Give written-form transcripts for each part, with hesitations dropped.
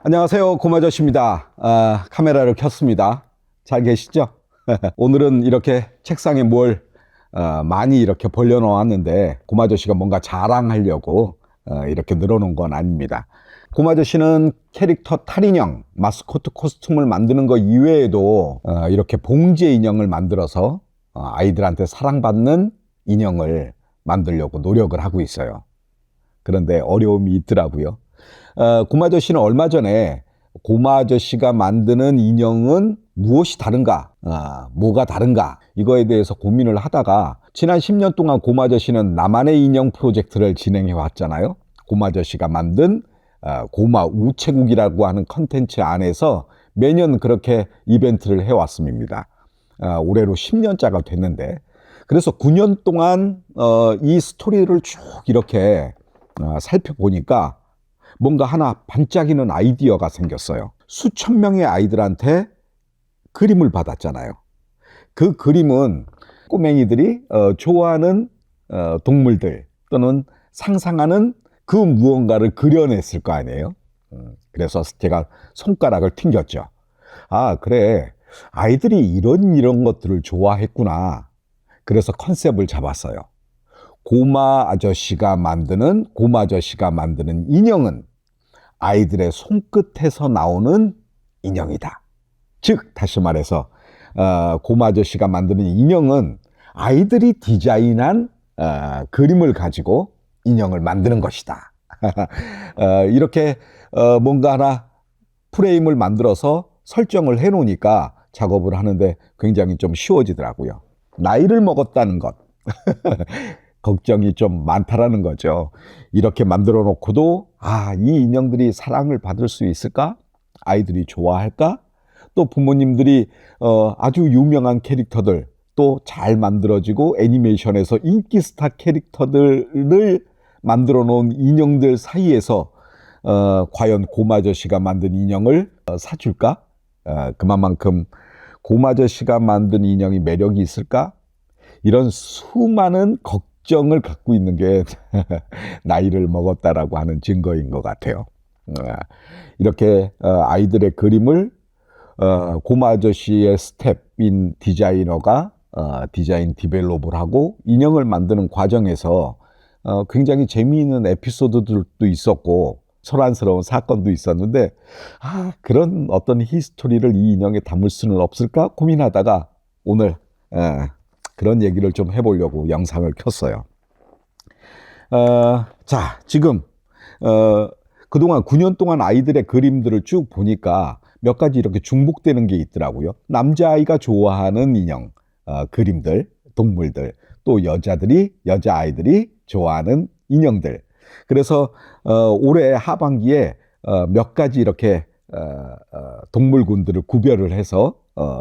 안녕하세요, 고마저씨입니다. 카메라를 켰습니다. 잘 계시죠? 오늘은 이렇게 책상에 뭘 많이 이렇게 벌려놓았는데 고마저씨가 뭔가 자랑하려고 이렇게 늘어놓은 건 아닙니다. 고마저씨는 캐릭터 탈인형, 마스코트 코스튬을 만드는 것 이외에도 이렇게 봉제 인형을 만들어서 아이들한테 사랑받는 인형을 만들려고 노력을 하고 있어요. 그런데 어려움이 있더라고요. 고마저씨는 얼마 전에 고마저씨가 만드는 인형은 무엇이 다른가, 뭐가 다른가 이거에 대해서 고민을 하다가 지난 10년 동안 고마저씨는 나만의 인형 프로젝트를 진행해 왔잖아요. 고마저씨가 만든 고마 우체국이라고 하는 컨텐츠 안에서 매년 그렇게 이벤트를 해왔습니다. 올해로 10년차가 됐는데, 그래서 9년 동안 이 스토리를 쭉 이렇게 살펴보니까 뭔가 하나 반짝이는 아이디어가 생겼어요. 수천 명의 아이들한테 그림을 받았잖아요. 그 그림은 꼬맹이들이 좋아하는 동물들 또는 상상하는 그 무언가를 그려냈을 거 아니에요. 그래서 제가 손가락을 튕겼죠. 아, 그래. 아이들이 이런 것들을 좋아했구나. 그래서 컨셉을 잡았어요. 고마 아저씨가 만드는 인형은 아이들의 손끝에서 나오는 인형이다. 즉, 다시 말해서 고마 아저씨가 만드는 인형은 아이들이 디자인한 그림을 가지고 인형을 만드는 것이다. 이렇게 뭔가 하나 프레임을 만들어서 설정을 해놓으니까 작업을 하는데 굉장히 좀 쉬워지더라고요. 나이를 먹었다는 것. 걱정이 좀 많다라는 거죠. 이렇게 만들어 놓고도 이 인형들이 사랑을 받을 수 있을까? 아이들이 좋아할까? 또 부모님들이 아주 유명한 캐릭터들, 또 잘 만들어지고 애니메이션에서 인기 스타 캐릭터들을 만들어 놓은 인형들 사이에서 과연 고마저씨가 만든 인형을 사줄까? 그만큼 고마저씨가 만든 인형이 매력이 있을까? 이런 수많은 걱정을 갖고 있는 게 나이를 먹었다라고 하는 증거인 것 같아요. 이렇게 아이들의 그림을 고마 아저씨의 스텝인 디자이너가 디자인 디벨롭을 하고 인형을 만드는 과정에서 굉장히 재미있는 에피소드들도 있었고 소란스러운 사건도 있었는데 그런 어떤 히스토리를 이 인형에 담을 수는 없을까 고민하다가 오늘 그런 얘기를 좀 해보려고 영상을 켰어요. 자, 지금 그동안 9년 동안 아이들의 그림들을 쭉 보니까 몇 가지 이렇게 중복되는 게 있더라고요. 남자아이가 좋아하는 인형, 그림들, 동물들, 또 여자아이들이 좋아하는 인형들. 그래서 올해 하반기에 몇 가지 이렇게 동물군들을 구별을 해서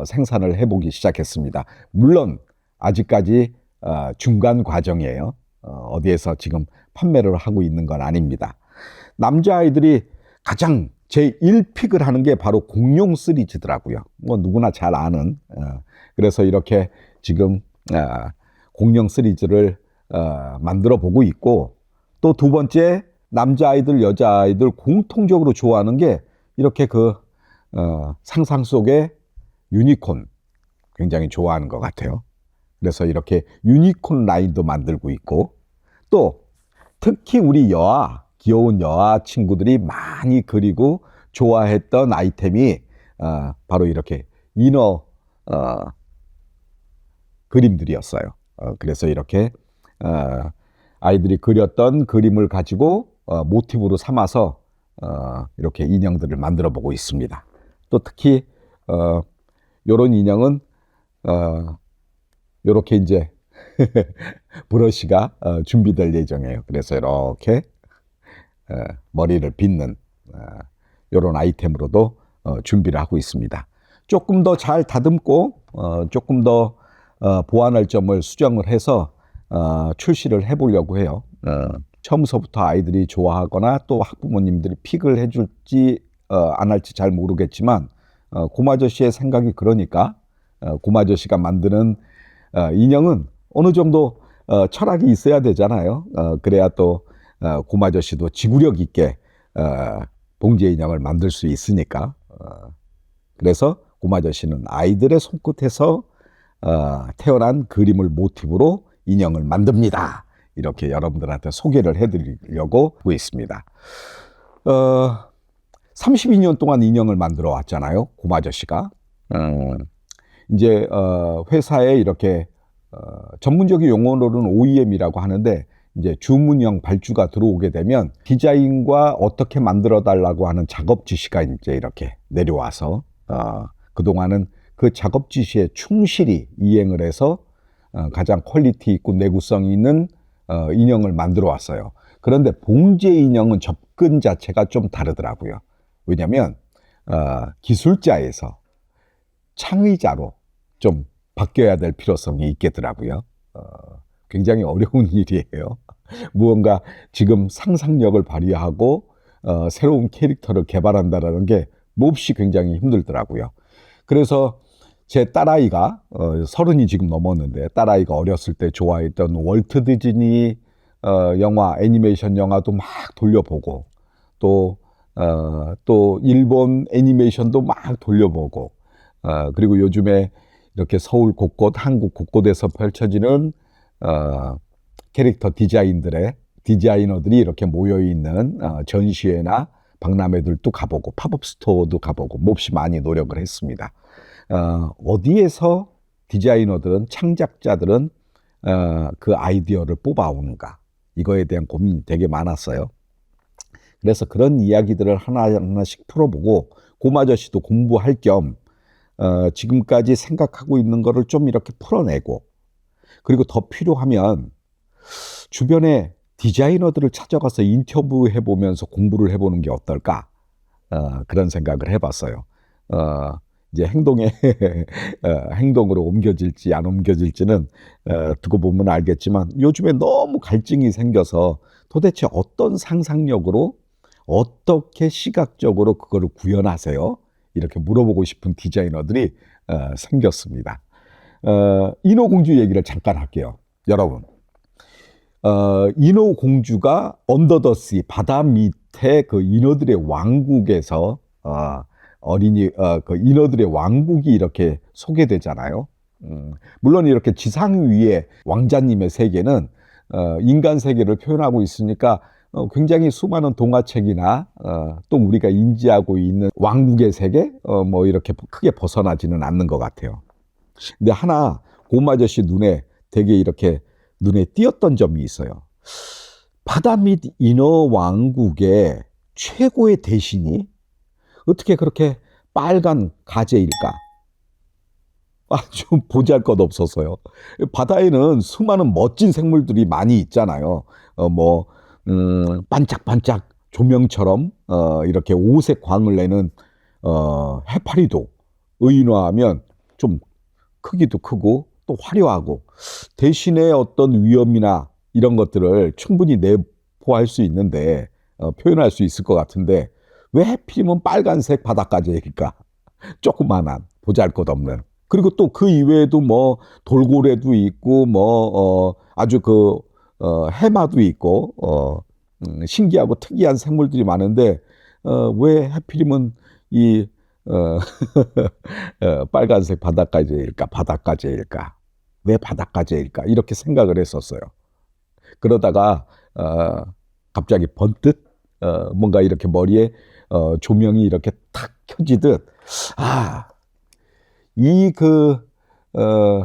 생산을 해보기 시작했습니다. 물론 아직까지 중간 과정이에요. 어디에서 지금 판매를 하고 있는 건 아닙니다. 남자아이들이 가장 제1픽을 하는 게 바로 공룡 시리즈더라고요. 뭐 누구나 잘 아는. 그래서 이렇게 지금 공룡 시리즈를 만들어 보고 있고, 또 두 번째 남자아이들, 여자아이들 공통적으로 좋아하는 게 이렇게 상상 속의 유니콘 굉장히 좋아하는 것 같아요. 그래서 이렇게 유니콘 라인도 만들고 있고, 또 특히 우리 귀여운 여아 친구들이 많이 그리고 좋아했던 아이템이 바로 이렇게 인어 그림들이었어요. 그래서 이렇게 아이들이 그렸던 그림을 가지고 모티브로 삼아서 이렇게 인형들을 만들어 보고 있습니다. 또 특히 이런 인형은 이렇게 이제 브러쉬가 준비될 예정이에요. 그래서 이렇게 머리를 빗는 이런 아이템으로도 준비를 하고 있습니다. 조금 더 잘 다듬고 조금 더 보완할 점을 수정을 해서 출시를 해보려고 해요. 처음서부터 아이들이 좋아하거나 또 학부모님들이 픽을 해줄지 안 할지 잘 모르겠지만 고마저씨의 생각이 그러니까 고마저씨가 만드는 인형은 어느 정도 철학이 있어야 되잖아요. 그래야 또 고마저씨도 지구력 있게 봉제 인형을 만들 수 있으니까. 그래서 고마저씨는 아이들의 손끝에서 태어난 그림을 모티브로 인형을 만듭니다. 이렇게 여러분들한테 소개를 해드리려고 하고 있습니다. 32년 동안 인형을 만들어 왔잖아요. 고마저씨가. 이제 회사에 이렇게 전문적인 용어로는 OEM이라고 하는데, 이제 주문형 발주가 들어오게 되면 디자인과 어떻게 만들어 달라고 하는 작업 지시가 이제 이렇게 내려와서 그동안은 그 작업 지시에 충실히 이행을 해서 가장 퀄리티 있고 내구성 있는 인형을 만들어 왔어요. 그런데 봉제 인형은 접근 자체가 좀 다르더라고요. 왜냐하면 기술자에서 창의자로 좀 바뀌어야 될 필요성이 있겠더라고요. 굉장히 어려운 일이에요. 무언가 지금 상상력을 발휘하고 새로운 캐릭터를 개발한다는 게 몹시 굉장히 힘들더라고요. 그래서 제 딸아이가 30이 지금 넘었는데, 딸아이가 어렸을 때 좋아했던 월트 디즈니 영화, 애니메이션 영화도 막 돌려보고, 또 일본 애니메이션도 막 돌려보고, 그리고 요즘에 이렇게 서울 곳곳, 한국 곳곳에서 펼쳐지는 캐릭터 디자이너들이 이렇게 모여있는 전시회나 박람회들도 가보고 팝업 스토어도 가보고 몹시 많이 노력을 했습니다. 어디에서 디자이너들은, 창작자들은 그 아이디어를 뽑아오는가, 이거에 대한 고민이 되게 많았어요. 그래서 그런 이야기들을 하나하나씩 풀어보고, 고마저씨도 공부할 겸 지금까지 생각하고 있는 거를 좀 이렇게 풀어내고, 그리고 더 필요하면 주변에 디자이너들을 찾아가서 인터뷰해 보면서 공부를 해보는 게 어떨까, 그런 생각을 해봤어요. 이제 행동으로 옮겨질지 안 옮겨질지는 두고 보면 알겠지만, 요즘에 너무 갈증이 생겨서 도대체 어떤 상상력으로, 어떻게 시각적으로 그거를 구현하세요? 이렇게 물어보고 싶은 디자이너들이 생겼습니다. 인어공주 얘기를 잠깐 할게요. 여러분, 인어공주가 언더 더 씨, 바다 밑에 그 인어들의 왕국에서 그 인어들의 왕국이 이렇게 소개되잖아요. 물론 이렇게 지상 위에 왕자님의 세계는 인간 세계를 표현하고 있으니까 굉장히 수많은 동화책이나 또 우리가 인지하고 있는 왕국의 세계 뭐 이렇게 크게 벗어나지는 않는 것 같아요. 근데 하나 고마저씨 눈에 되게 이렇게 눈에 띄었던 점이 있어요. 바다 밑 인어 왕국의 최고의 대신이 어떻게 그렇게 빨간 가재일까? 아주 보잘것없어서요. 바다에는 수많은 멋진 생물들이 많이 있잖아요. 반짝반짝 조명처럼 이렇게 오색 광을 내는 해파리도 의인화하면 좀 크기도 크고 또 화려하고, 대신에 어떤 위험이나 이런 것들을 충분히 내포할 수 있는데, 표현할 수 있을 것 같은데, 왜 해필이면 빨간색 바닷가재일까? 조그만한 보잘것없는. 그리고 또 그 이외에도 뭐 돌고래도 있고 아주 해마도 있고 신기하고 특이한 생물들이 많은데, 왜 해필이면 이 빨간색 바닷가재일까? 왜 바닷가재일까? 이렇게 생각을 했었어요. 그러다가 갑자기 번뜩 뭔가 이렇게 머리에 조명이 이렇게 탁 켜지듯,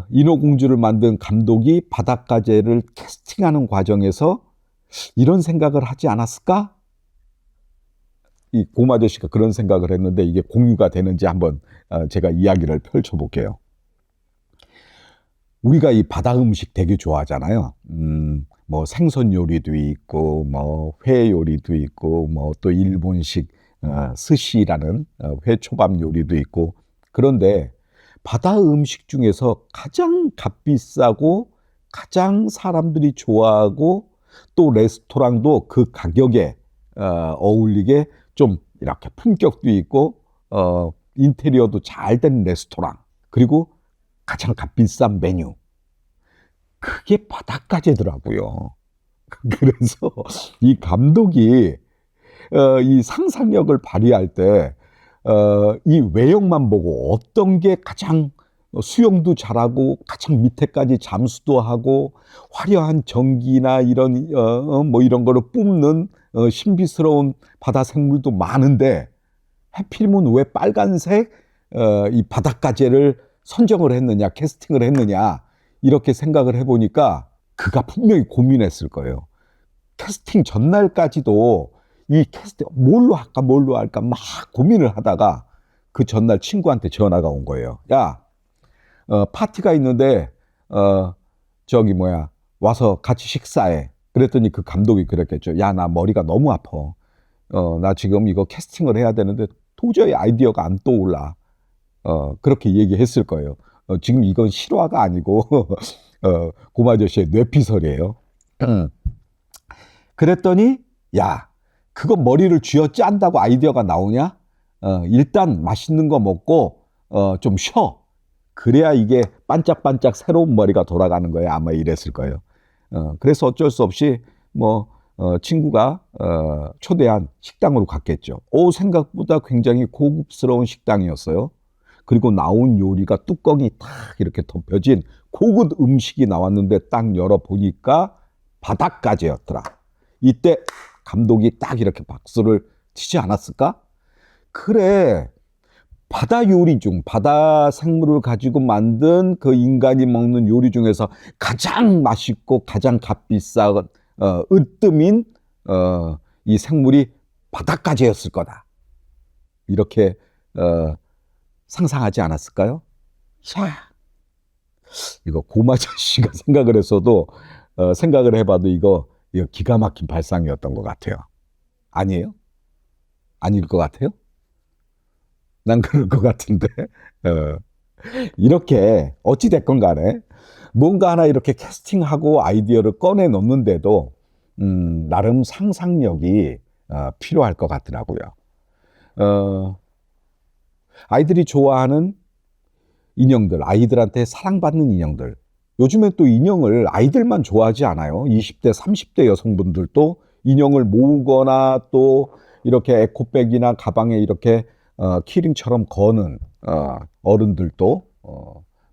인어공주를 만든 감독이 바닷가재를 캐스팅하는 과정에서 이런 생각을 하지 않았을까? 이 고마저씨가 그런 생각을 했는데, 이게 공유가 되는지 한번 제가 이야기를 펼쳐볼게요. 우리가 이 바다 음식 되게 좋아하잖아요. 뭐 생선 요리도 있고, 뭐 회 요리도 있고, 뭐 또 일본식 스시라는 회초밥 요리도 있고. 그런데 바다 음식 중에서 가장 값비싸고 가장 사람들이 좋아하고, 또 레스토랑도 그 가격에 어울리게 좀 이렇게 품격도 있고 인테리어도 잘 된 레스토랑, 그리고 가장 값비싼 메뉴, 그게 바닷가재더라고요. 그래서 이 감독이 이 상상력을 발휘할 때 이 외형만 보고 어떤 게 가장 수영도 잘하고 가장 밑에까지 잠수도 하고 화려한 전기나 이런 뭐 이런 거를 뿜는 신비스러운 바다 생물도 많은데 하필이면 왜 빨간색 이 바닷가재를 선정을 했느냐, 캐스팅을 했느냐, 이렇게 생각을 해보니까 그가 분명히 고민했을 거예요. 캐스팅 전날까지도 이 캐스팅 뭘로 할까 막 고민을 하다가 그 전날 친구한테 전화가 온 거예요. 야, 파티가 있는데 저기 뭐야 와서 같이 식사해. 그랬더니 그 감독이 그랬겠죠. 야, 나 머리가 너무 아파. 나 지금 이거 캐스팅을 해야 되는데 도저히 아이디어가 안 떠올라. 그렇게 얘기했을 거예요. 지금 이건 실화가 아니고 고마 아저씨의 뇌피설이에요. 그랬더니 야, 그거 머리를 쥐어짠다고 아이디어가 나오냐? 일단 맛있는 거 먹고 좀 쉬어. 그래야 이게 반짝반짝 새로운 머리가 돌아가는 거예요. 아마 이랬을 거예요. 그래서 어쩔 수 없이 뭐 친구가 초대한 식당으로 갔겠죠. 생각보다 굉장히 고급스러운 식당이었어요. 그리고 나온 요리가 뚜껑이 탁 이렇게 덮여진 고급 음식이 나왔는데 딱 열어보니까 바닷가재였더라. 이때 감독이 딱 이렇게 박수를 치지 않았을까? 그래, 바다 요리 중, 바다 생물을 가지고 만든 그 인간이 먹는 요리 중에서 가장 맛있고 가장 값비싼 으뜸인 이 생물이 바닷가재였을 거다. 이렇게 상상하지 않았을까요? 샤, 이거 고마저 씨가 생각을 했어도 생각을 해봐도 이거 기가 막힌 발상이었던 것 같아요. 아니에요? 아닐 것 같아요? 난 그럴 것 같은데. 이렇게 어찌됐건 간에 뭔가 하나 이렇게 캐스팅하고 아이디어를 꺼내 놓는데도 나름 상상력이 필요할 것 같더라고요. 아이들이 좋아하는 인형들, 아이들한테 사랑받는 인형들. 요즘엔 또 인형을 아이들만 좋아하지 않아요. 20대, 30대 여성분들도 인형을 모으거나 또 이렇게 에코백이나 가방에 이렇게 키링처럼 거는 어른들도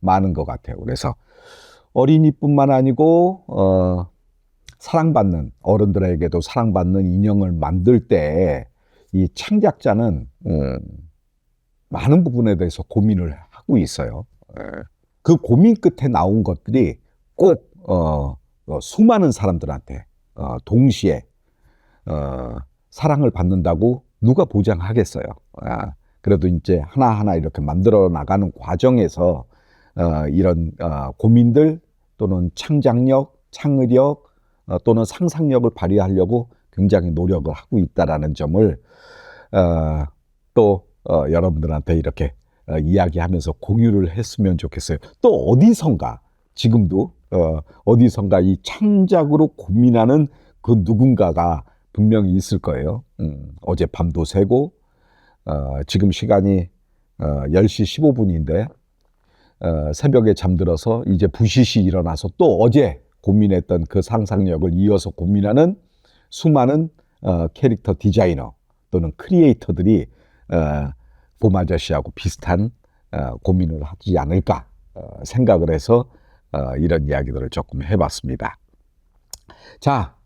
많은 것 같아요. 그래서 어린이뿐만 아니고 사랑받는 어른들에게도 사랑받는 인형을 만들 때 이 창작자는 많은 부분에 대해서 고민을 하고 있어요. 그 고민 끝에 나온 것들이 꼭 수많은 사람들한테 동시에 사랑을 받는다고 누가 보장하겠어요. 그래도 이제 하나하나 이렇게 만들어 나가는 과정에서 이런 고민들 또는 창작력, 창의력 또는 상상력을 발휘하려고 굉장히 노력을 하고 있다라는 점을 또 여러분들한테 이렇게 이야기하면서 공유를 했으면 좋겠어요. 또 어디선가 지금도 어디선가 이 창작으로 고민하는 그 누군가가 분명히 있을 거예요. 어제 밤도 새고 지금 시간이 10시 15분인데 새벽에 잠들어서 이제 부시시 일어나서 또 어제 고민했던 그 상상력을 이어서 고민하는 수많은 캐릭터 디자이너 또는 크리에이터들이 봄 아저씨하고 비슷한 고민을 하지 않을까 생각을 해서 이런 이야기들을 조금 해봤습니다. 자,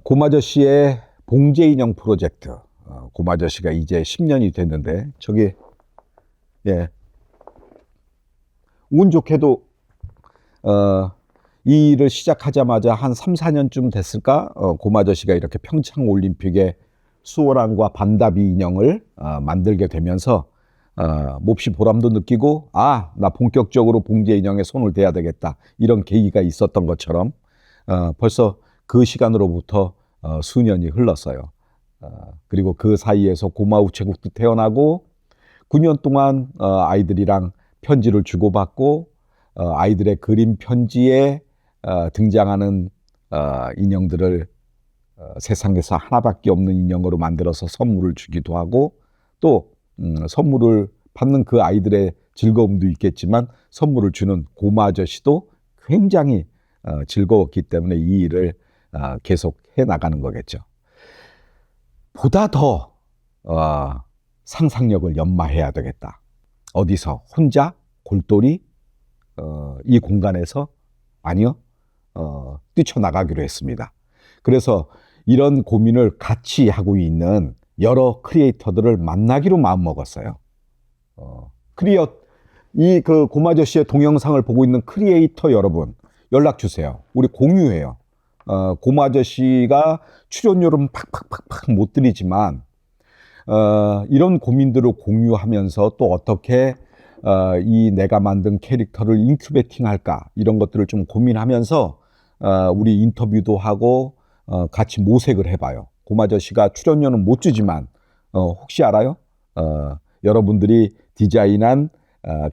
곰 아저씨의 봉제 인형 프로젝트. 곰 아저씨가 이제 10년이 됐는데 저기 예, 운 좋게도 이 일을 시작하자마자 한 3, 4년쯤 됐을까? 곰 아저씨가 이렇게 평창 올림픽에 수호랑과 반다비 인형을 만들게 되면서 몹시 보람도 느끼고 나 본격적으로 봉제 인형에 손을 대야 되겠다 이런 계기가 있었던 것처럼 벌써 그 시간으로부터 수년이 흘렀어요. 그리고 그 사이에서 고마 우체국도 태어나고 9년 동안 아이들이랑 편지를 주고받고 아이들의 그림 편지에 등장하는 인형들을 세상에서 하나밖에 없는 인형으로 만들어서 선물을 주기도 하고 또 선물을 받는 그 아이들의 즐거움도 있겠지만 선물을 주는 고마 아저씨도 굉장히 즐거웠기 때문에 이 일을 계속 해 나가는 거겠죠. 보다 더 상상력을 연마해야 되겠다. 어디서 혼자 골똘히 이 공간에서 아니요 뛰쳐나가기로 했습니다. 그래서 이런 고민을 같이 하고 있는 여러 크리에이터들을 만나기로 마음먹었어요. 이 그 고마저씨의 동영상을 보고 있는 크리에이터 여러분 연락 주세요. 우리 공유해요. 고마저씨가 출연료는 팍팍팍팍 못 드리지만 이런 고민들을 공유하면서 또 어떻게 이 내가 만든 캐릭터를 인큐베팅 할까 이런 것들을 좀 고민하면서 우리 인터뷰도 하고 같이 모색을 해봐요. 고마저씨가 출연료는 못 주지만 혹시 알아요? 여러분들이 디자인한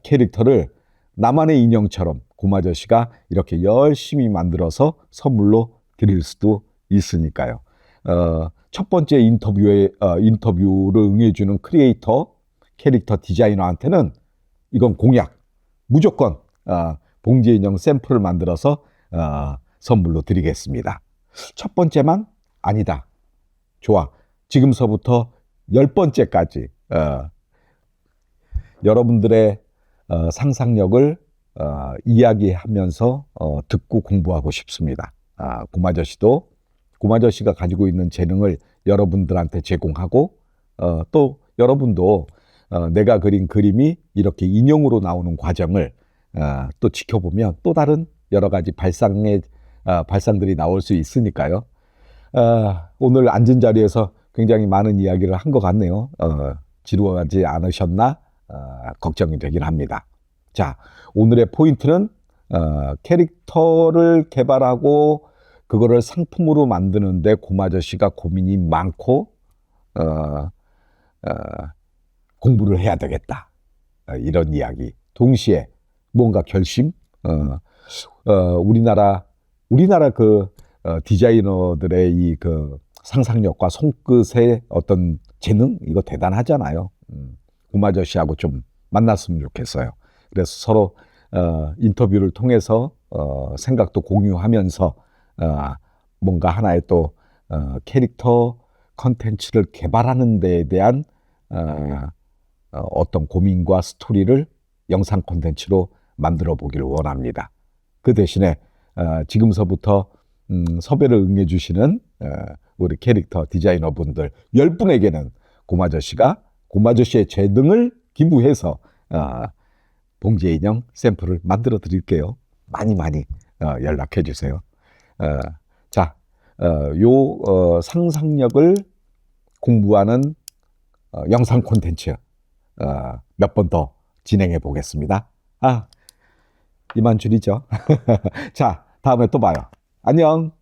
캐릭터를 나만의 인형처럼 고마저씨가 이렇게 열심히 만들어서 선물로 드릴 수도 있으니까요. 첫 번째 인터뷰를 응해주는 크리에이터, 캐릭터 디자이너한테는 이건 공약, 무조건 봉지 인형 샘플을 만들어서 선물로 드리겠습니다. 첫 번째만 아니다. 좋아. 지금서부터 10번째까지 여러분들의 상상력을 이야기하면서 듣고 공부하고 싶습니다. 고마저씨가 가지고 있는 재능을 여러분들한테 제공하고 또 여러분도 내가 그린 그림이 이렇게 인형으로 나오는 과정을 또 지켜보면 또 다른 여러 가지 발상들이 나올 수 있으니까요. 오늘 앉은 자리에서 굉장히 많은 이야기를 한 것 같네요. 지루하지 않으셨나 걱정이 되긴 합니다. 자, 오늘의 포인트는 캐릭터를 개발하고 그거를 상품으로 만드는데 고마저씨가 고민이 많고 공부를 해야 되겠다. 이런 이야기. 동시에 뭔가 결심. 우리나라 그 디자이너들의 이 그 상상력과 손끝의 어떤 재능 이거 대단하잖아요. 고마저씨하고 좀 만났으면 좋겠어요. 그래서 서로 인터뷰를 통해서 생각도 공유하면서 뭔가 하나의 또 캐릭터 컨텐츠를 개발하는 데에 대한 어떤 고민과 스토리를 영상 콘텐츠로 만들어 보기를 원합니다. 그 대신에 지금서부터 섭외를 응해 주시는 우리 캐릭터 디자이너분들 10분에게는 고마저씨의 재능을 기부해서 봉지 인형 샘플을 만들어 드릴게요. 많이 연락해 주세요. 자, 상상력을 공부하는 영상 콘텐츠 몇 번 더 진행해 보겠습니다. 이만 줄이죠. 자, 다음에 또 봐요. 안녕.